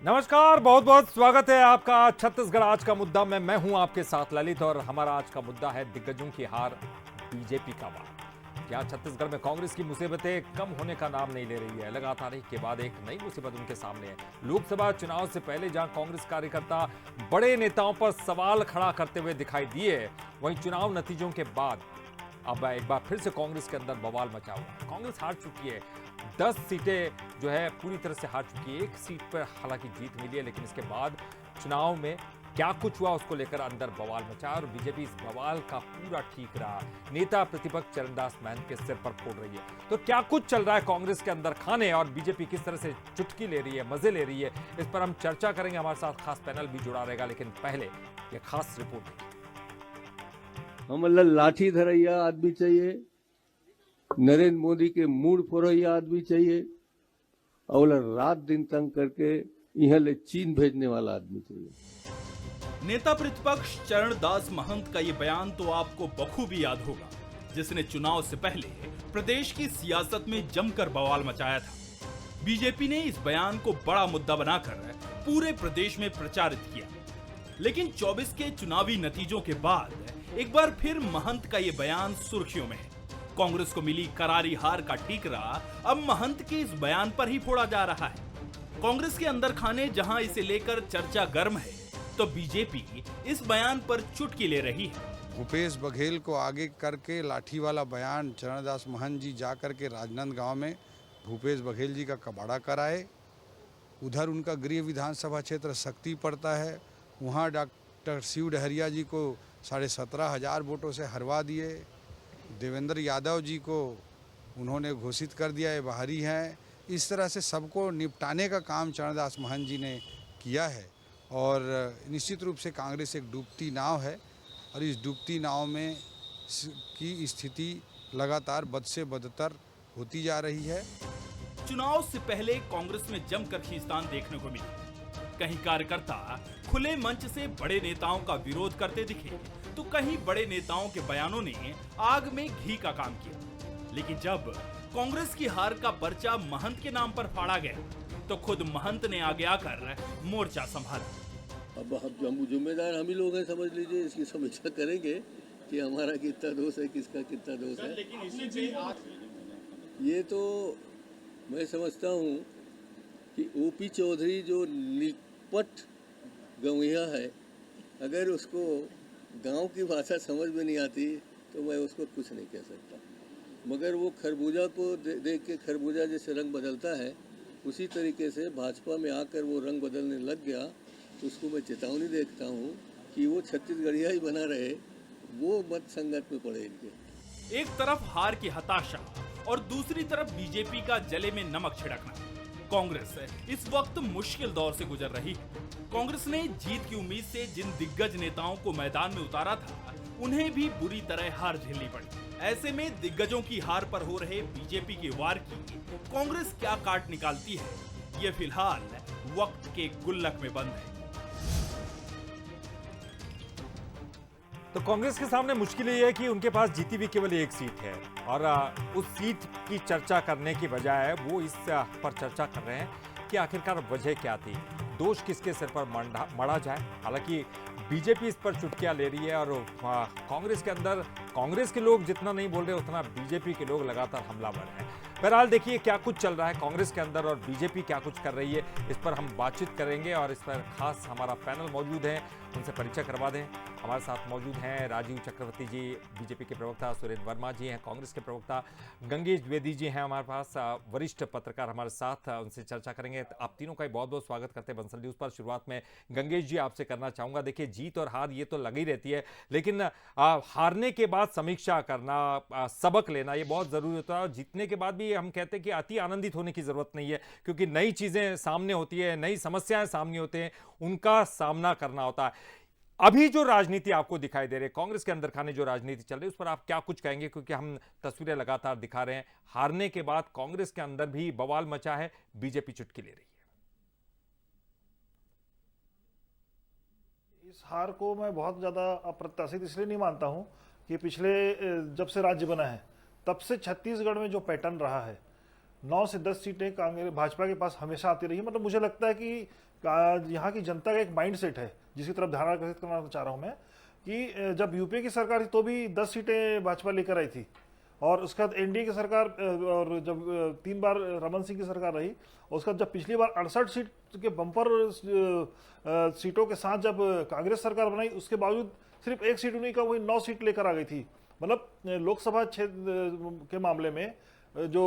नमस्कार, बहुत बहुत स्वागत है आपका छत्तीसगढ़ आज का मुद्दा में। मैं हूं आपके साथ ललित और हमारा आज का मुद्दा है दिग्गजों की हार, बीजेपी का वार। क्या छत्तीसगढ़ में कांग्रेस की मुसीबतें कम होने का नाम नहीं ले रही है? लगातार एक के बाद एक नई मुसीबत उनके सामने है। लोकसभा चुनाव से पहले जहां कांग्रेस कार्यकर्ता बड़े नेताओं पर सवाल खड़ा करते हुए दिखाई दिए, वहीं चुनाव नतीजों के बाद अब एक बार फिर से कांग्रेस के अंदर बवाल मचा हुआ। कांग्रेस हार चुकी है, 10 सीटें जो है पूरी तरह से हार चुकी है। एक सीट पर हालांकि जीत मिली है, लेकिन इसके बाद चुनाव में क्या कुछ हुआ उसको लेकर अंदर बवाल मचा और बीजेपी इस बवाल का पूरा ठीक रहा। नेता प्रतिपक्ष चरणदास महंत के सिर पर फोड़ रही है। तो क्या कुछ चल रहा है कांग्रेस के अंदर खाने, और बीजेपी किस तरह से चुटकी ले रही है, मजे ले रही है, इस पर हम चर्चा करेंगे। हमारे साथ खास पैनल भी जुड़ा रहेगा, लेकिन पहले यह खास रिपोर्ट। हम लाठी धरैया आदमी चाहिए, नरेंद्र मोदी के मूड फोरैया आदमी चाहिए, और रात दिन तंग करके यहाँ ले चीन भेजने वाला आदमी चाहिए। नेता प्रतिपक्ष चरणदास महंत का ये बयान तो आपको बखूबी याद होगा, जिसने चुनाव से पहले प्रदेश की सियासत में जमकर बवाल मचाया था। बीजेपी ने इस बयान को बड़ा मुद्दा बनाकर पूरे प्रदेश में प्रचारित किया, लेकिन 24 के चुनावी नतीजों के बाद एक बार फिर महंत का ये बयान सुर्खियों में है। कांग्रेस को मिली करारी हार का ठीकरा अब महंत के इस बयान पर ही फोड़ा जा रहा है। कांग्रेस के अंदर खाने जहां इसे लेकर चर्चा गर्म है, तो बीजेपी इस बयान पर चुटकी ले रही है। भूपेश बघेल को आगे करके लाठी वाला बयान चरणदास महंत जी जाकर के राजनांदगांव में भूपेश बघेल जी का कबाड़ा कराए। उधर उनका गृह विधानसभा क्षेत्र शक्ति पड़ता है, वहाँ डॉक्टर शिव डहरिया जी को 17,500 वोटों से हरवा दिए। देवेंद्र यादव जी को उन्होंने घोषित कर दिया है बाहरी हैं। इस तरह से सबको निपटाने का काम चरणदास महंत जी ने किया है, और निश्चित रूप से कांग्रेस एक डूबती नाव है, और इस डूबती नाव में की स्थिति लगातार बद से बदतर होती जा रही है। चुनाव से पहले कांग्रेस में जमकर खींचतान देखने को मिली। कहीं कार्यकर्ता खुले मंच से बड़े नेताओं का विरोध करते दिखे, तो कहीं बड़े नेताओं के बयानों ने आग में घी का काम किया। लेकिन जब कांग्रेस की हार का पर्चा महंत के नाम पर फाड़ा गया, तो खुद महंत ने आगे आकर मोर्चा संभाला। अब हम जिम्मेदार हम ही लोग हैं, समझ लीजिए। इसकी समीक्षा करेंगे कि हमारा कितना दोष है, किसका कितना दोष है। लेकिन इसी पे ये तो मैं समझता हूँ कि ओपी चौधरी जो निपट गवैया है, अगर उसको गांव की भाषा समझ में नहीं आती तो मैं उसको कुछ नहीं कह सकता। मगर वो खरबूजा को देख के खरबूजा जैसे रंग बदलता है, उसी तरीके से भाजपा में आकर वो रंग बदलने लग गया। तो उसको मैं चेतावनी देखता हूँ कि वो छत्तीसगढ़िया ही बना रहे, वो मत संगत में पड़े इनके। एक तरफ हार की हताशा और दूसरी तरफ बीजेपी का जले में नमक छिड़कना। कांग्रेस इस वक्त मुश्किल दौर से गुजर रही है। कांग्रेस ने जीत की उम्मीद से जिन दिग्गज नेताओं को मैदान में उतारा था, उन्हें भी बुरी तरह हार झेलनी पड़ी। ऐसे में दिग्गजों की हार पर हो रहे बीजेपी के वार की कांग्रेस क्या काट निकालती है, ये फिलहाल वक्त के गुल्लक में बंद है। तो कांग्रेस के सामने मुश्किल ये है कि उनके पास जीती भी केवल एक सीट है, और उस सीट की चर्चा करने की बजाय वो इस पर चर्चा कर रहे हैं कि आखिरकार वजह क्या थी, दोष किसके सिर पर मढ़ा जाए। हालांकि बीजेपी इस पर चुटकियां ले रही है, और कांग्रेस के अंदर कांग्रेस के लोग जितना नहीं बोल रहे, उतना बीजेपी के लोग लगातार हमलावर हैं। बहरहाल देखिए क्या कुछ चल रहा है कांग्रेस के अंदर, और बीजेपी क्या कुछ कर रही है, इस पर हम बातचीत करेंगे। और इस पर खास हमारा पैनल मौजूद है, उनसे परिचय करवा दें। हमारे साथ मौजूद हैं राजीव चक्रवर्ती जी, बीजेपी के प्रवक्ता सुरेंद्र वर्मा जी हैं, कांग्रेस के प्रवक्ता गंगेश द्विवेदी जी हैं हमारे पास, वरिष्ठ पत्रकार हमारे साथ, उनसे चर्चा करेंगे। आप तीनों का ही बहुत बहुत स्वागत करते हैं बंसल न्यूज़ पर। शुरुआत में गंगेश जी आपसे करना चाहूँगा। देखिए जीत और हार ये तो लगी रहती है, लेकिन हारने के बाद समीक्षा करना, सबक लेना, ये बहुत ज़रूरी होता है। और जीतने के बाद भी हम कहते हैं कि अति आनंदित होने की ज़रूरत नहीं है, क्योंकि नई चीज़ें सामने होती है, नई समस्याएं सामने होते हैं, उनका सामना करना होता है। अभी जो राजनीति आपको दिखाई दे रही है, कांग्रेस के अंदर खाने जो राजनीति चल रही है, उस पर आप क्या कुछ कहेंगे? क्योंकि हम तस्वीरें लगातार दिखा रहे हैं, हारने के बाद कांग्रेस के अंदर भी बवाल मचा है, बीजेपी चुटकी ले रही है। इस हार को मैं बहुत ज़्यादा अप्रत्याशित इसलिए नहीं मानता हूं कि पिछले जब से राज्य बना है तब से छत्तीसगढ़ में जो पैटर्न रहा है, 9 से 10 सीटें कांग्रेस भाजपा के पास हमेशा आती रही। मतलब मुझे लगता है कि यहाँ की जनता का एक माइंड सेट है जिसकी तरफ ध्यान आकर्षित करना चाह रहा हूं मैं कि जब यूपीए की सरकार थी तो भी 10 सीटें भाजपा लेकर आई थी, और उसके बाद एनडीए की सरकार, और जब 3 बार रमन सिंह की सरकार रही, उसके बाद जब पिछली बार 68 सीट के बम्पर सीटों के साथ जब कांग्रेस सरकार बनाई, उसके बावजूद सिर्फ 1 सीट उन्हीं का वही 9 सीट लेकर आ गई थी। मतलब लोकसभा क्षेत्र के मामले में जो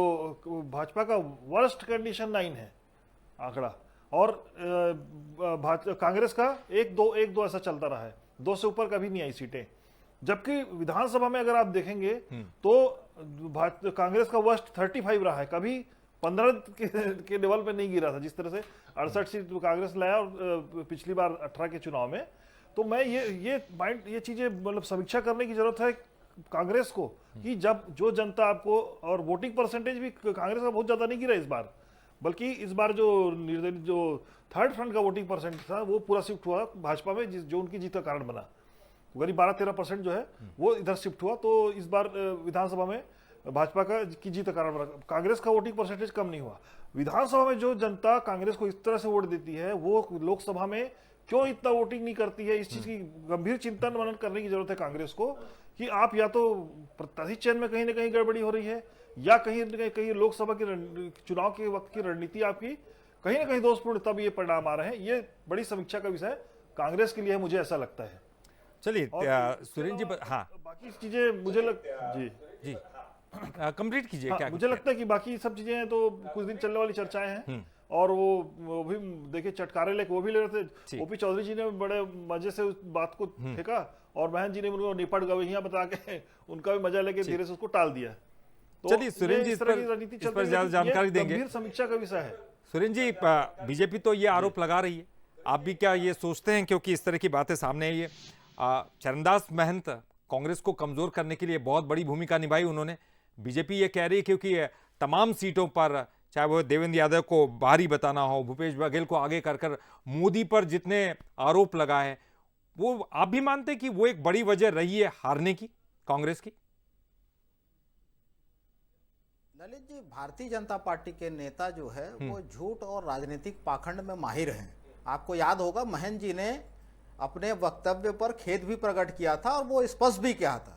भाजपा का वर्स्ट कंडीशन 9 है आंकड़ा, और कांग्रेस का 1-2 ऐसा चलता रहा है, 2 से ऊपर कभी नहीं आई सीटें। जबकि विधानसभा में अगर आप देखेंगे तो कांग्रेस का वर्स्ट 35 रहा है, कभी 15 के लेवल पे नहीं गिरा था, जिस तरह से 68 सीट कांग्रेस लाया और पिछली बार 18 के चुनाव में। तो मैं ये चीजें मतलब समीक्षा करने की जरूरत है कांग्रेस को कि जब जो जनता आपको, और वोटिंग परसेंटेज भी कांग्रेस का बहुत ज्यादा नहीं गिरा इस बार, बल्कि इस बार जो निर्दलीय जो थर्ड फ्रंट का वोटिंग परसेंटेज था वो पूरा शिफ्ट हुआ भाजपा में, जो उनकी जीत का कारण बना। करीब 12-13% जो है वो इधर शिफ्ट हुआ। तो इस बार विधानसभा में भाजपा की जीत का कारण बना, कांग्रेस का वोटिंग परसेंटेज कम नहीं हुआ। विधानसभा में जो जनता कांग्रेस को इस तरह से वोट देती है, वो लोकसभा में क्यों इतना वोटिंग नहीं करती है, इस चीज की गंभीर चिंतन मनन करने की जरूरत है कांग्रेस को कि आप या तो प्रत्याशी चयन में कहीं ना कहीं गड़बड़ी हो रही है, या कहीं न कहीं लोकसभा के चुनाव के वक्त की रणनीति आपकी कहीं ना कहीं दोषपूर्ण, तब ये परिणाम आ रहे हैं। ये बड़ी समीक्षा का विषय कांग्रेस के लिए है, मुझे ऐसा लगता है। चलिए सुरेंद्र जी, हाँ बाकी चीजें मुझे जी कंप्लीट कीजिए। क्या मुझे लगता है कि बाकी सब चीजें तो कुछ दिन चलने वाली चर्चाएं हैं, और वो भी देखिए चटकारे लेके वो भी ले रहे थे। ओपी चौधरी जी ने बड़े मजे से उस बात को फेंका, और बहन जी ने उनको निपट गवैया बता के उनका भी मजा लेके धीरे से उसको टाल दिया। तो चलिए सुरेंद्र जी, इस पर ज्यादा जानकारी देंगे। समीक्षा का विषय है। सुरेंद्र जी, बीजेपी तो ये आरोप लगा रही है, आप भी क्या ये सोचते हैं, क्योंकि इस तरह की बातें सामने आई है, चरणदास महंत कांग्रेस को कमजोर करने के लिए बहुत बड़ी भूमिका निभाई उन्होंने। बीजेपी ये कह रही है क्योंकि तमाम सीटों पर, चाहे वो देवेंद्र यादव को बाहरी बताना हो, भूपेश बघेल को आगे कर मोदी पर जितने आरोप लगाए हैं, वो आप भी मानते हैं कि वो एक बड़ी वजह रही है हारने की कांग्रेस की? ललित जी, भारतीय जनता पार्टी के नेता जो है वो झूठ और राजनीतिक पाखंड में माहिर हैं। आपको याद होगा महंत जी ने अपने वक्तव्य पर खेद भी प्रकट किया था, और वो स्पष्ट भी किया था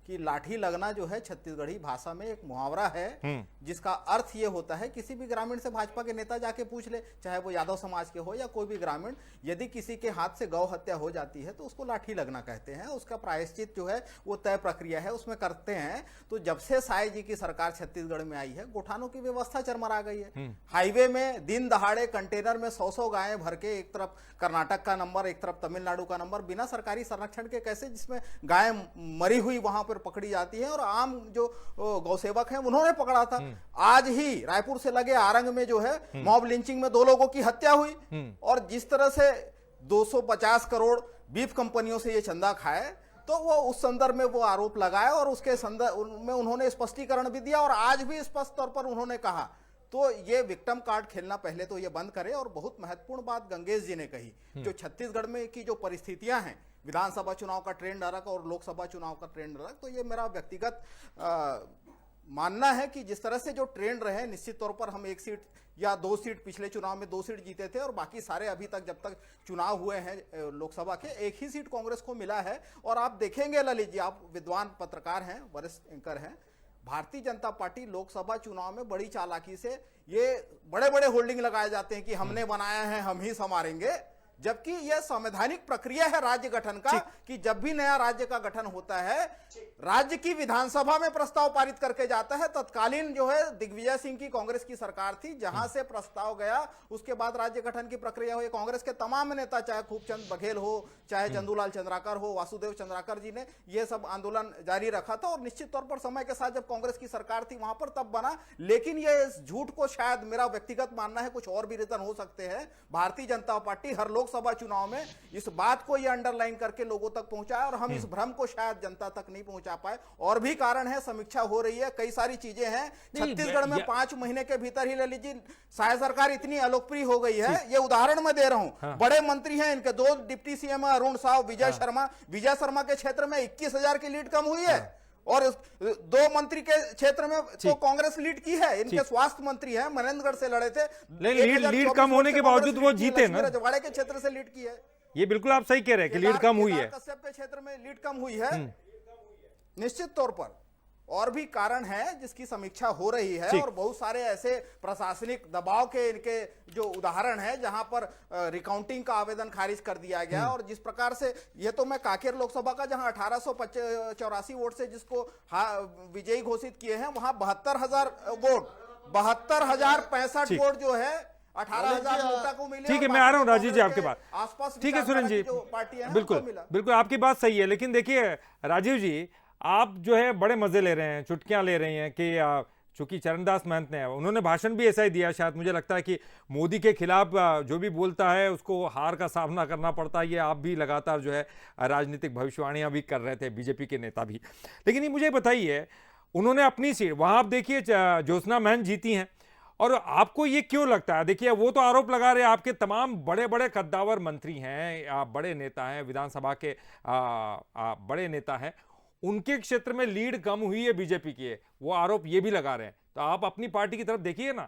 कि लाठी लगना जो है छत्तीसगढ़ी भाषा में एक मुहावरा है, जिसका अर्थ ये होता है, किसी भी ग्रामीण से भाजपा के नेता जाके पूछ ले, चाहे वो यादव समाज के हो या कोई भी ग्रामीण, यदि किसी के हाथ से गौ हत्या हो जाती है तो उसको लाठी लगना कहते हैं। उसका प्रायश्चित जो है वो तय प्रक्रिया है, उसमें करते हैं। तो जब से साय जी की सरकार छत्तीसगढ़ में आई है, गोठानों की व्यवस्था चरमरा गई है। हाईवे में दिन दहाड़े कंटेनर में 100-100 गायें भर के, एक तरफ कर्नाटक का नंबर, एक तरफ तमिलनाडु का नंबर, बिना सरकारी संरक्षण के कैसे, जिसमें गाय मरी हुई वहां पर पकड़ी जाती है, और आम जो गौसेवक हैं उन्होंने पकड़ा था। आज ही रायपुर से लगे आरंग में जो है मॉब लिंचिंग में 2 लोगों की हत्या हुई, और जिस तरह से 250 करोड़ बीफ कंपनियों से ये चंदा खाए, तो वो उस संदर्भ में वो आरोप लगाए, और उसके संदर्भ में उन्होंने स्पष्टीकरण भी दिया, और आज भी स्पष्ट तौर पर उन्होंने कहा। तो ये विक्टिम कार्ड खेलना पहले तो ये बंद करे। और बहुत महत्वपूर्ण बात गंगेश जी ने कही, जो छत्तीसगढ़ में की जो परिस्थितियां हैं, विधानसभा चुनाव का ट्रेंड अलग और लोकसभा चुनाव का ट्रेंड अलग, तो ये मेरा व्यक्तिगत मानना है कि जिस तरह से जो ट्रेंड रहे, निश्चित तौर पर हम 1 सीट या 2 सीट, पिछले चुनाव में 2 सीट जीते थे, और बाकी सारे अभी तक जब तक चुनाव हुए हैं लोकसभा के, 1 ही सीट कांग्रेस को मिला है। और आप देखेंगे ललित जी, आप विद्वान पत्रकार हैं, वरिष्ठ एंकर हैं, भारतीय जनता पार्टी लोकसभा चुनाव में बड़ी चालाकी से ये बड़े बड़े होल्डिंग लगाए जाते हैं कि हमने बनाया है, हम ही संभालेंगे, जबकि यह संवैधानिक प्रक्रिया है राज्य गठन का, कि जब भी नया राज्य का गठन होता है, राज्य की विधानसभा में प्रस्ताव पारित करके जाता है। तत्कालीन जो है दिग्विजय सिंह की कांग्रेस की सरकार थी, जहां से प्रस्ताव गया उसके बाद राज्य गठन की प्रक्रिया हुई। कांग्रेस के तमाम नेता, चाहे खूबचंद बघेल हो, चाहे चंदूलाल चंद्राकर हो, वासुदेव चंद्राकर जी ने यह सब आंदोलन जारी रखा था, और निश्चित तौर पर समय के साथ जब कांग्रेस की सरकार थी वहां पर तब बना। लेकिन यह झूठ को, शायद मेरा व्यक्तिगत मानना है, कुछ और भी रीजन हो सकते हैं, भारतीय जनता पार्टी हर लोकसभा चुनाव में इस बात को यह अंडरलाइन करके लोगों तक पहुंचाए, और हम इस भ्रम को शायद जनता तक नहीं पहुंचा पाए। और भी कारण है, समीक्षा हो रही है, कई सारी चीजें हैं। छत्तीसगढ़ में 5 महीने के भीतर ही ललित जी साय सरकार इतनी अलोकप्रिय हो गई है, ये उदाहरण मैं दे रहा हूं। बड़े मंत्री हैं इनके, 2 डिप्टी सीएम अरुण साव, विजय शर्मा के क्षेत्र में 21,000 की लीड कम हुई है, और 2 मंत्री के क्षेत्र में तो कांग्रेस लीड की है। इनके स्वास्थ्य मंत्री हैं, मनेंद्रगढ़ से लड़े थे, लीड कम होने के बावजूद वो जीते ना, रजवाड़े के क्षेत्र से लीड की है। ये बिल्कुल आप सही कह रहे हैं कि लीड कम हुई है, कश्यप के क्षेत्र में लीड कम हुई है निश्चित तौर पर। और भी कारण है जिसकी समीक्षा हो रही है, और बहुत सारे ऐसे प्रशासनिक दबाव के इनके जो उदाहरण है जहां पर रिकाउंटिंग का आवेदन खारिज कर दिया गया। और जिस प्रकार से, ये तो मैं कांकेर लोकसभा का जहां 1884 वोट से जिसको विजयी घोषित किए हैं, वहां 72,000 वोट, 72,065 वोट जो है 18,000 नोटा को मिले। ठीक है, मैं आ रहा हूं राजीव जी आपके पास। आसपास ठीक है सुरेंद्र जी, पार्टियां बिल्कुल बिल्कुल आपकी बात सही है, लेकिन देखिए राजीव जी, आप जो है बड़े मजे ले रहे हैं, चुटकियां ले रही हैं कि चूंकि चरणदास महंत ने, उन्होंने भाषण भी ऐसा ही दिया, शायद मुझे लगता है कि मोदी के खिलाफ जो भी बोलता है उसको हार का सामना करना पड़ता है। ये आप भी लगातार जो है राजनीतिक भविष्यवाणियां भी कर रहे थे, बीजेपी के नेता भी। लेकिन ये मुझे बताइए, उन्होंने अपनी सीट वहां, आप देखिए ज्योत्सना महंत जीती हैं, और आपको ये क्यों लगता है? देखिए वो तो आरोप लगा रहे हैं, आपके तमाम बड़े बड़े कद्दावर मंत्री हैं, बड़े नेता हैं, विधानसभा के बड़े नेता हैं, उनके क्षेत्र में लीड कम हुई है बीजेपी की, वो आरोप ये भी लगा रहे हैं। तो आप अपनी पार्टी की तरफ देखिए ना।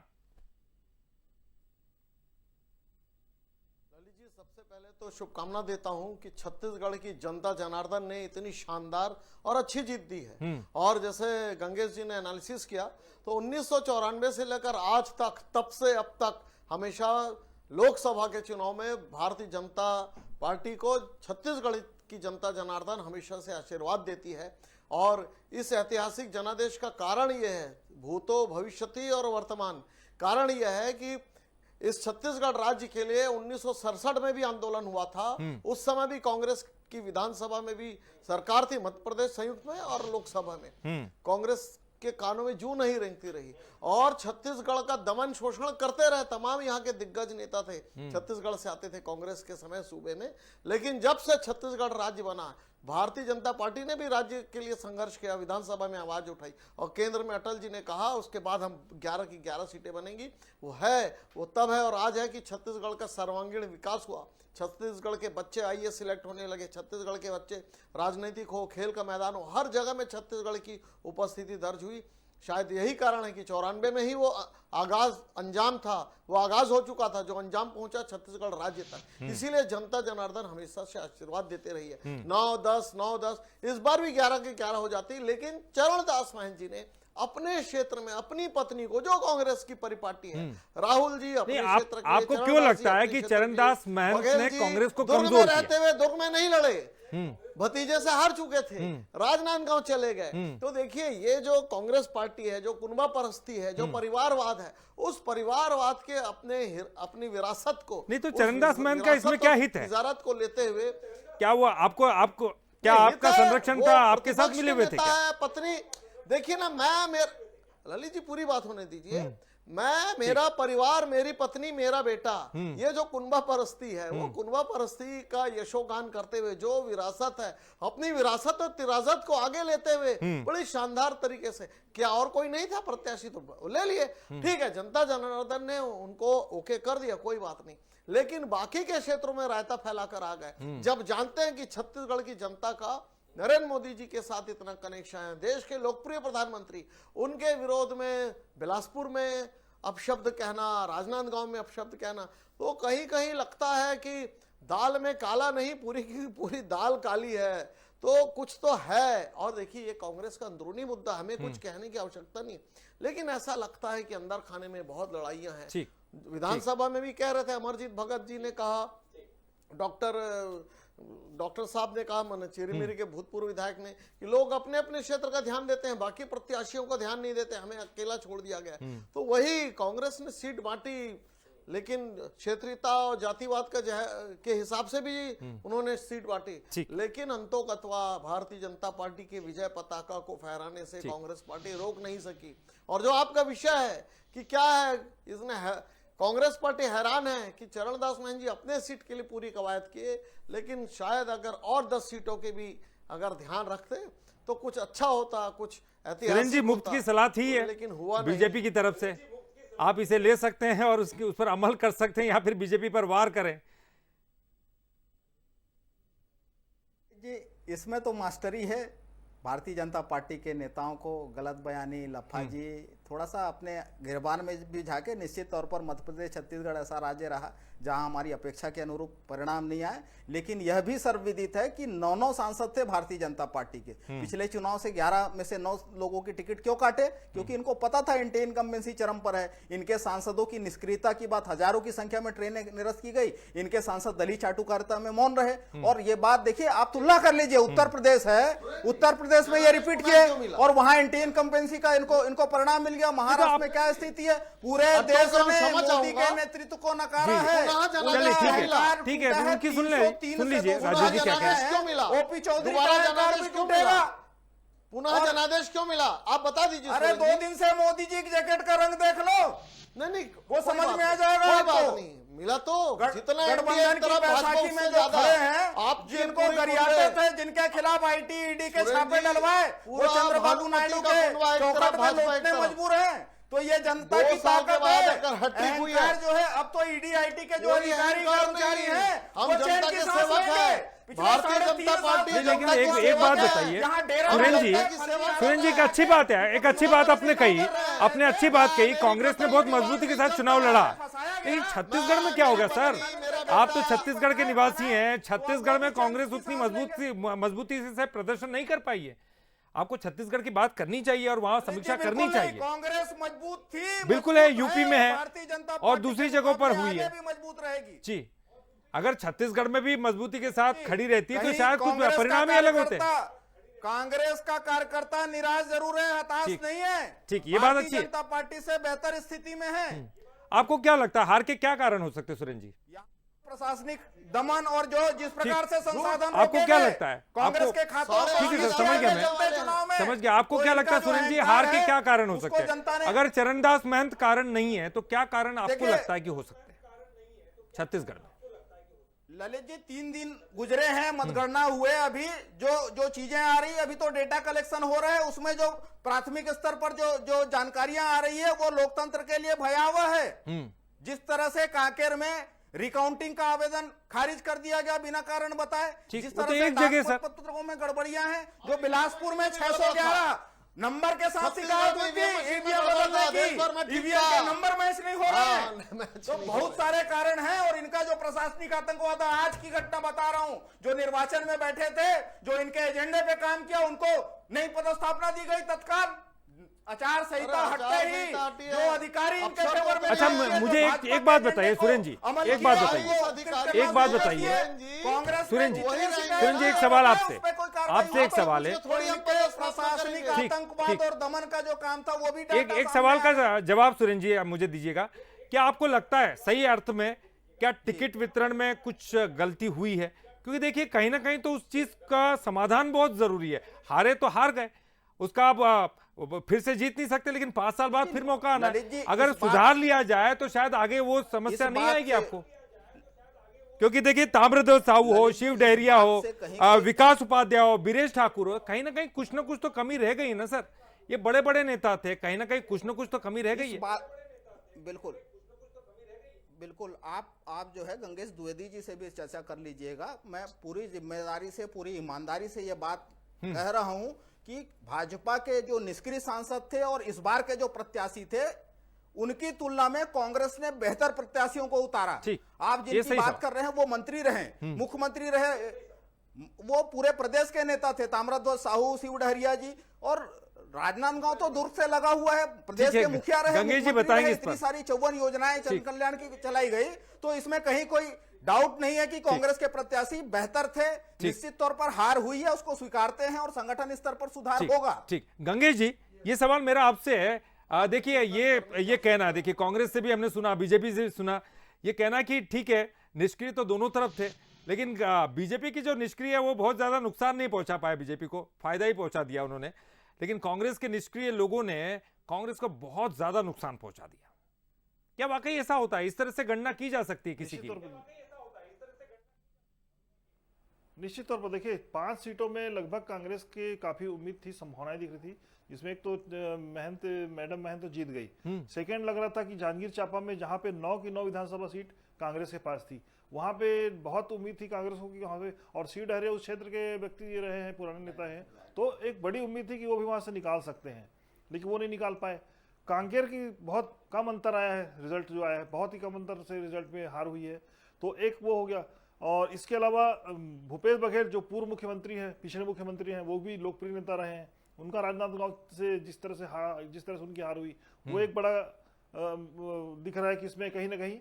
ललित जी, सबसे पहले तो शुभकामना देता हूं कि छत्तीसगढ़ की जनता जनार्दन ने इतनी शानदार और अच्छी जीत दी है। और जैसे गंगेश जी ने एनालिसिस किया तो 1994 से लेकर आज तक, तब से अब तक, हमेशा लोकसभा के चुनाव में भारतीय जनता पार्टी को छत्तीसगढ़ की जनता जनार्दन हमेशा से आशीर्वाद देती है। और इस ऐतिहासिक जनादेश का कारण यह है, भूतो भविष्यति और वर्तमान, कारण यह है कि इस छत्तीसगढ़ राज्य के लिए 1967 में भी आंदोलन हुआ था। उस समय भी कांग्रेस की विधानसभा में भी सरकार थी, मध्य प्रदेश संयुक्त में और लोकसभा में कांग्रेस के कानों में जू नहीं रेंगती रही, और छत्तीसगढ़ का दमन शोषण करते रहे। तमाम यहाँ के दिग्गज नेता थे, छत्तीसगढ़ से आते थे कांग्रेस के समय सूबे में। लेकिन जब से छत्तीसगढ़ राज्य बना, भारतीय जनता पार्टी ने भी राज्य के लिए संघर्ष किया, विधानसभा में आवाज उठाई, और केंद्र में अटल जी ने कहा उसके बाद हम 11 की 11 सीटें बनेंगी। वो तब है और आज है कि छत्तीसगढ़ का सर्वांगीण विकास हुआ। छत्तीसगढ़ के बच्चे आईएएस सिलेक्ट होने लगे, छत्तीसगढ़ के बच्चे राजनीतिक हो, खेल का मैदान हो, हर जगह में छत्तीसगढ़ की उपस्थिति दर्ज हुई। शायद यही कारण है कि 94 में ही वो आगाज अंजाम था, वो आगाज हो चुका था, जो अंजाम पहुंचा छत्तीसगढ़ राज्य तक। इसीलिए जनता जनार्दन हमेशा से आशीर्वाद देते रही है। 9-10 9-10, इस बार भी 11 की 11 हो जाती। लेकिन चरणदास महंत जी ने अपने क्षेत्र में अपनी पत्नी को, जो कांग्रेस की परिपाटी है, राहुल जी अपने क्षेत्र के, आपको क्यों लगता है कि चरणदास महंत ने कांग्रेस को कमजोर किया? रहते हुए दुर्ग में नहीं लड़े, भतीजे से हार चुके थे, राजनांदगांव चले गए। तो देखिए, ये जो कांग्रेस पार्टी है, जो कुनबा परस्ती है, जो परिवारवाद है, उस परिवारवाद के अपनी विरासत को, नहीं तो चरणदास महंत का इसमें क्या हित है? वजारत को लेते हुए, क्या वो आपको क्या आपका संरक्षण था? आपके साथ मिले हुए थे क्या? पत्नी, देखिए ना, ललित जी पूरी बात होने दीजिए। मेरा परिवार, मेरी पत्नी, मेरा बेटा, ये जो कुनबा परस्ती है, वो कुनबा परस्ती का यशोगान करते हुए, जो विरासत है, अपनी विरासत और तिरासत को आगे लेते हुए बड़ी शानदार तरीके से, क्या और कोई नहीं था प्रत्याशी तो ले लिए, ठीक है, जनता जनार्दन ने उनको ओके कर दिया, कोई बात नहीं। लेकिन बाकी के क्षेत्रों में रायता फैलाकर आ गए। जब जानते हैं कि छत्तीसगढ़ की जनता का नरेंद्र मोदी जी के साथ इतना कनेक्शन है, देश के लोकप्रिय प्रधानमंत्री, उनके विरोध में बिलासपुर में अपशब्द कहना, राजनांदगांव में अपशब्द कहना, तो कहीं कहीं लगता है कि दाल में काला नहीं, पूरी की पूरी दाल काली है, तो कुछ तो है। और देखिए, ये कांग्रेस का अंदरूनी मुद्दा, हमें कुछ कहने की आवश्यकता नहीं, लेकिन ऐसा लगता है कि अंदर खाने में बहुत लड़ाइयां हैं। विधानसभा में भी कह रहे थे, अमरजीत भगत जी ने कहा, डॉक्टर साहब ने कहा, चेरी मेरी के भूतपूर्व विधायक ने, कि लोग अपने अपने क्षेत्र का ध्यान देते हैं, बाकी प्रत्याशियों का ध्यान नहीं देते, हमें अकेला छोड़ दिया गया। तो वही कांग्रेस ने सीट बांटी, लेकिन क्षेत्रीयता और जातिवाद के हिसाब से भी उन्होंने सीट बांटी, लेकिन अंतोकतवा भारतीय जनता पार्टी के विजय पताका को फहराने से कांग्रेस पार्टी रोक नहीं सकी। और जो आपका विषय है कि क्या है, इसने कांग्रेस पार्टी हैरान है कि चरणदास महंत जी अपने सीट के लिए पूरी कवायद किए, लेकिन शायद अगर और 10 सीटों के भी अगर ध्यान रखते तो कुछ अच्छा होता, कुछ ऐतिहासिक होता। मुफ्त की सलाह थी है, लेकिन हुआ बीजेपी की तरफ से। आप इसे ले सकते हैं और उस पर अमल कर सकते हैं, या फिर बीजेपी पर वार करें। जी, इसमें तो मास्टरी है भारतीय जनता पार्टी के नेताओं को गलत बयानी, लफाजी, थोड़ा सा अपने गिरबान में भी झाके। निश्चित तौर पर मध्य प्रदेश, छत्तीसगढ़ ऐसा राज्य रहा जहां हमारी अपेक्षा के अनुरूप परिणाम नहीं आए, लेकिन यह भी सर्वविदित है कि 9 सांसद थे भारतीय जनता पार्टी के। पिछले चुनाव से 11 में से 9 लोगों की टिकट क्यों काटे? क्योंकि इनको पता था एंटी इनकम्बेंसी चरम पर है। इनके सांसदों की निष्क्रियता की बात, हजारों की संख्या में ट्रेनें निरस्त की गई, इनके सांसद दलीय चाटुकारिता में मौन रहे। और ये बात देखिए, आप तुलना कर लीजिए, उत्तर प्रदेश है, उत्तर प्रदेश में ये रिपीट किए और वहां एंटी इनकम्बेंसी का इनको परिणाम मिल गया। महाराष्ट्र में क्या स्थिति है? पूरे देश में मोदी के नेतृत्व को नकारा है। चलिए ठीक है उनकी सुन लीजिए राजू जी क्या कह रहे हैं। क्यों मिला? ओपी चौधरी दोबारा का जनादेश भी क्यों टूटेगा। मिला? पुनः जनादेश क्यों मिला? आप बता दीजिए। अरे 2 दिन से मोदी जी की जैकेट का रंग देख लो, नहीं वो कोई समझ बात में आ नहीं, जाएगा कोई आपको। बात नहीं मिला तो जितना गठबंधन की बैसाखी में जो खड़े हैं, आप जिनको गरियाते थे, जिनके खिलाफ IT ईडी के छापे डलवाए, वो चंद्रबाबू नायडू के चौखट में लौटने मजबूर हैं। तो ये जनता की ताकत है। अहंकार जो है, अब तो ईडी IT के जो अधिकारी कर्मचारी हैं, हम वो जनता चैन के की सांस सेवक लेंगे। हैं। पिछले भारतीय 3.5 जनता पार्टी साल लेकिन जनता की एक बात सेवक है। बताइए यहाँ डेरा सुरेंद्र जी, जनता की सेवा सुरेंद्र जी एक अच्छी बात है, एक अच्छी बात आपने कही, आपने अच्छी बात कही। कांग्रेस ने बहुत मजबूती के साथ चुनाव लड़ा, लेकिन छत्तीसगढ़ में क्या होगा सर? आप तो छत्तीसगढ़ के निवासी हैं, छत्तीसगढ़ में कांग्रेस उतनी मजबूती से प्रदर्शन नहीं कर पाई है। आपको छत्तीसगढ़ की बात करनी चाहिए और वहां समीक्षा करनी चाहिए। कांग्रेस मजबूत थी, बिल्कुल है, यूपी में है भारतीय जनता और पार्टी दूसरी के जगहों पर मुकाबले हुई है। आगे भी मजबूत रहेगी जी, अगर छत्तीसगढ़ में भी मजबूती के साथ खड़ी रहती है तो कहीं शायद कुछ कांग्रेस का परिणाम ही अलग होते हैं। कांग्रेस का कार्यकर्ता निराश जरूर है, हताश ठीक, नहीं है। ठीक, ये बात अच्छी भारतीय है। जनता पार्टी से बेहतर स्थिति में है। आपको क्या लगता है हार के क्या कारण हो सकते हैं सुरेंद्र जी? प्रशासनिक दमन और जो जिस प्रकार से संसाधन आपको रोके क्या गए, लगता है? कांग्रेस आपको- के खातों में ठीक है सर, समझ गया मैं, समझ गया। आपको तो क्या इनका लगता है जो सुरेंद्र जी अहंकार हार के है, क्या कारण हो उसको सकते जनता हैं? ने- अगर चरणदास महंत कारण नहीं है तो क्या कारण आपको देखिए- लगता है कि हो सकते हैं छत्तीसगढ़ में? ललित जी 3 दिन गुजरे हैं, मतगणना हुए, अभी जो चीजें आ रही है, अभी तो डेटा कलेक्शन हो रहा है, उसमें जो प्राथमिक स्तर पर जो जानकारियां आ रही है वो लोकतंत्र के लिए भयावह है। जिस तरह से कांकेर में रिकाउंटिंग का आवेदन खारिज कर दिया गया बिना कारण बताए, ठीक, जिस वो तरह तो से एक जगह डाक पत्रों में गड़बड़ियां हैं, जो बिलासपुर में 611 नंबर के साथ शिकायत हुई थी ईवीएम बदलने की, ईवीएम के नंबर मैच नहीं हो रहे हैं। तो बहुत सारे कारण हैं और इनका जो प्रशासनिक आतंकवाद, आज की घटना बता रहा हूं, जो निर्वाचन में बैठे थे, जो इनके एजेंडे पे काम किया, उनको नई पदस्थापना दी गई तत्काल। आचार संहिता हटते ही जो अधिकारी इनके फेवर में अच्छा, आए थे, मुझे जो एक भाजपा बात के बताइए एजेंडे को सुरेंद्र जी, अमल एक किया, बात वो बताइए, कृत्रिम एक बात करना बताइए। कांग्रेस सुरेंद्र जी, ने जितनी शिकायत सुरेंद्र जी एक है, सवाल उस आपसे, पे कोई कार्रवाई आपसे एक हो तो सवाल है। थोड़ी हम प्रशासनिक ठीक, आतंकवाद ठीक। और दमन का जो काम था वो भी एक सवाल का जवाब सुरेंद्र जी आप मुझे दीजिएगा। क्या आपको लगता है सही अर्थ में क्या टिकट वितरण में कुछ गलती हुई है? क्योंकि देखिए कहीं ना कहीं तो उस चीज का समाधान बहुत जरूरी है। हारे तो हार गए, उसका आप फिर से जीत नहीं सकते, लेकिन 5 साल बाद फिर मौका आना ललित जी, है। अगर इस बात- सुधार लिया जाए तो शायद आगे वो समस्या इस नहीं बात आएगी से- आपको। क्योंकि देखिए ताम्रध्वज साहू हो, शिव डहरिया हो, से कहीं विकास उपाध्याय हो, बीरेश ठाकुर हो, कहीं ना कहीं कुछ ना कुछ तो कमी रह गई ना सर। ये बड़े बड़े नेता थे, कहीं ना कहीं कुछ ना कुछ तो कमी रह गई इस है। बिल्कुल बिल्कुल आप जो है गंगेश द्विवेदी जी से भी चर्चा कर लीजिएगा। मैं पूरी जिम्मेदारी से, पूरी ईमानदारी से ये बात कह रहा हूं कि भाजपा के जो निष्क्रिय सांसद थे और इस बार के जो प्रत्याशी थे, उनकी तुलना में कांग्रेस ने बेहतर प्रत्याशियों को उतारा। ठीक, आप ये जिनकी सही बात सवाल। कर रहे हैं वो मंत्री रहे, मुख्यमंत्री रहे, वो पूरे प्रदेश के नेता थे, ताम्रध्वज साहू, शिव डहरिया जी, और राजनांदगांव तो दुर्ग से लगा हुआ है, प्रदेश ठीक है, के मुखिया रहे, गंगेश जी मुख्यमंत्री बताएंगे रहे, इस पर। इतनी सारी 54 योजनाएं जन कल्याण की चलाई गई, तो इसमें कहीं कोई डाउट नहीं है कि कांग्रेस के प्रत्याशी बेहतर थे। निश्चित तौर पर हार हुई है, उसको स्वीकारते हैं और संगठन स्तर पर सुधार ठीक, होगा। ठीक, गंगेश जी ये सवाल मेरा आपसे है। देखिए ये कहना, देखिए कांग्रेस से भी हमने सुना, बीजेपी से भी सुना, ये कहना कि ठीक है निष्क्रिय तो दोनों तरफ थे, लेकिन बीजेपी की जो निष्क्रिय है वो बहुत ज्यादा नुकसान नहीं पहुंचा पाया, बीजेपी को फायदा ही पहुंचा दिया उन्होंने, लेकिन कांग्रेस के निष्क्रिय लोगों ने कांग्रेस को बहुत ज्यादा नुकसान पहुंचा दिया। क्या वाकई ऐसा होता है? इस तरह से गणना की जा सकती है किसी की? निश्चित तौर पर देखिए 5 सीटों में लगभग कांग्रेस के काफी उम्मीद थी, संभावनाएं दिख रही थी, जिसमें एक तो मैडम महंत तो जीत गई। सेकंड लग रहा था कि जांजगीर चांपा में जहां पे 9 की 9 विधानसभा सीट कांग्रेस के पास थी, वहां पे बहुत उम्मीद थी कांग्रेस को कि वहां पे, और शिव डहरिया उस क्षेत्र के व्यक्ति रहे हैं, पुराने नेता हैं, तो एक बड़ी उम्मीद थी कि वो भी वहां से निकाल सकते हैं, लेकिन वो नहीं निकाल पाए। कांकेर की बहुत कम अंतर आया है, रिजल्ट जो आया है बहुत ही कम अंतर से रिजल्ट में हार हुई है, तो एक वो हो गया। और इसके अलावा भूपेश बघेल जो पूर्व मुख्यमंत्री हैं, पिछले मुख्यमंत्री हैं, वो भी लोकप्रिय नेता रहे हैं। उनका राजनांदगांव से जिस तरह से उनकी हार हुई, वो एक बड़ा दिख रहा है कि इसमें कहीं ना कहीं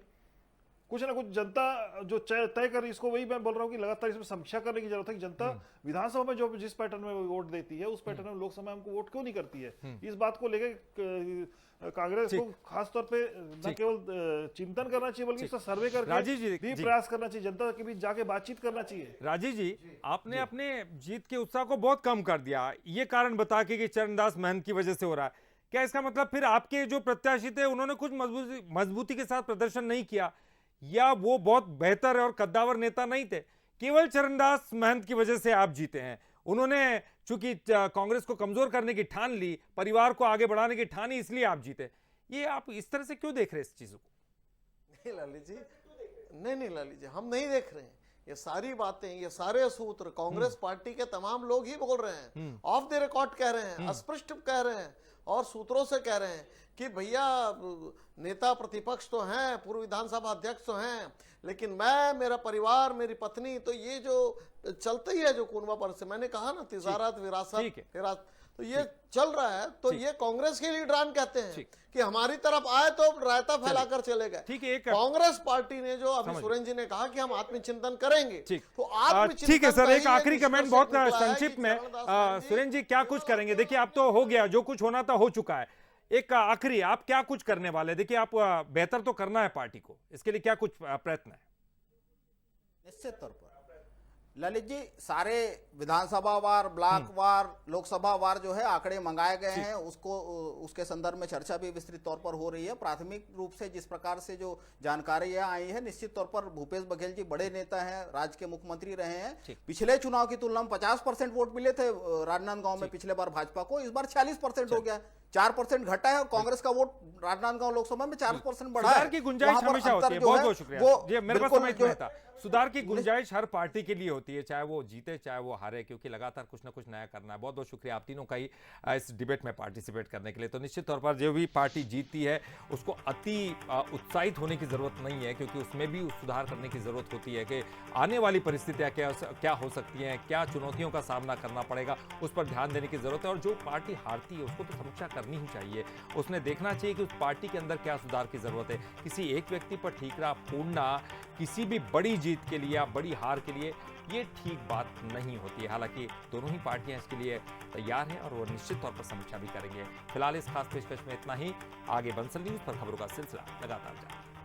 कुछ ना कुछ जनता जो तय कर, इसको वही मैं बोल रहा हूँ कि लगातार इसमें समीक्षा करने की जरूरत है कि जनता विधानसभा में जो जिस पैटर्न में वोट देती है उस पैटर्न में लोकसभा में हमको वोट क्यों नहीं करती है। इस बात को लेकर कांग्रेस को खासतौर पे न केवल चिंतन करना चाहिए बल्कि इसका सर्वे करके भी प्रयास करना चाहिए, जनता के बीच जाके बातचीत करना चाहिए। राजीव जी, आपने अपने जीत के उत्साह को बहुत कम कर दिया, ये कारण बता के कि चरणदास महंत की वजह से हो रहा है। क्या इसका मतलब फिर आपके जो प्रत्याशी थे उन्होंने कुछ मजबूती के साथ प्रदर्शन नहीं किया, या वो बहुत बेहतर और कद्दावर नेता नहीं थे? केवल चरणदास महंत की वजह से आप जीते हैं। उन्होंने चूंकि कांग्रेस को कमजोर करने की ठान ली, परिवार को आगे बढ़ाने की ठानी, इसलिए आप जीते। ये आप इस तरह से क्यों देख रहे हैं इस चीजों को? नहीं ललित जी, नहीं ललित जी, हम नहीं देख रहे हैं। ये सारी बातें, ये सारे सूत्र कांग्रेस पार्टी के तमाम लोग ही बोल रहे हैं, ऑफ द रिकॉर्ड कह रहे हैं, अस्पष्ट कह रहे हैं और सूत्रों से कह रहे हैं कि भैया नेता प्रतिपक्ष तो हैं, पूर्व विधानसभा अध्यक्ष तो हैं, लेकिन मैं, मेरा परिवार, मेरी पत्नी, तो ये जो चलता ही है जो कुनबा पर से मैंने कहा ना, तिजारत, विरासत, तो ये चल रहा है। तो ये कांग्रेस के लीडरान कहते हैं कि हमारी तरफ आए तो रायता फैलाकर चले गए। ठीक है, कांग्रेस पार्टी ने जो अभी सुरेंद्र जी ने कहा कि हम आत्मचिंतन करेंगे, तो आत्मचिंतन ठीक है सर, एक का ही आखिरी निष्कर्ष कमेंट बहुत निकला है संक्षिप्त कि में। चरणदास सुरेंद्र जी क्या कुछ करेंगे? देखिए अब तो हो गया, जो कुछ होना था हो चुका है। एक आखिरी, आप क्या कुछ करने वाले? देखिए आप बेहतर तो करना है पार्टी को, इसके लिए क्या कुछ प्रयत्न है? निश्चित तौर पर ललित जी, सारे विधानसभा वार, ब्लॉक वार, लोकसभा वार जो है आंकड़े मंगाए गए हैं, उसके संदर्भ में चर्चा भी विस्तृत तौर पर हो रही है। प्राथमिक रूप से जिस प्रकार से जो जानकारी आई है, निश्चित तौर पर भूपेश बघेल जी बड़े नेता हैं, राज्य के मुख्यमंत्री रहे हैं। पिछले चुनाव की तुलना में 50% वोट मिले थे राजनांदगांव में पिछले बार भाजपा को, इस बार 40% हो गया, 4% घटा है और कांग्रेस का वोट राजनांदगांव लोकसभा में 4% बढ़ा है। सुधार की गुंजाइश हमेशा होती है। बहुत बहुत शुक्रिया जी, मेरे पास समय इतना था। सुधार की गुंजाइश हर पार्टी के लिए होती है, चाहे वो जीते चाहे वो हारे, क्योंकि लगातार कुछ ना कुछ नया करना है। बहुत बहुत शुक्रिया आप तीनों का ही इस डिबेट में पार्टिसिपेट करने के लिए। तो निश्चित तौर पर जो भी पार्टी जीतती है उसको अति उत्साहित होने की जरूरत नहीं है, क्योंकि उसमें भी सुधार करने की जरूरत होती है कि आने वाली परिस्थितियां क्या हो सकती हैं, क्या चुनौतियों का सामना करना पड़ेगा, उस पर ध्यान देने की जरूरत है। और जो पार्टी हारती है उसको तो समीक्षा करनी ही चाहिए, उसने देखना चाहिए कि उस पार्टी के अंदर क्या सुधार की जरूरत है। किसी एक व्यक्ति पर ठीकरा फोड़ना किसी भी बड़ी जीत के लिए या बड़ी हार के लिए ये ठीक बात नहीं होती है। हालांकि दोनों ही पार्टियां इसके लिए तैयार हैं और वो निश्चित तौर पर समीक्षा भी करेंगे। फिलहाल इस खास पेशकश में इतना ही। आगे बंसल न्यूज पर खबरों का सिलसिला लगातार जारी।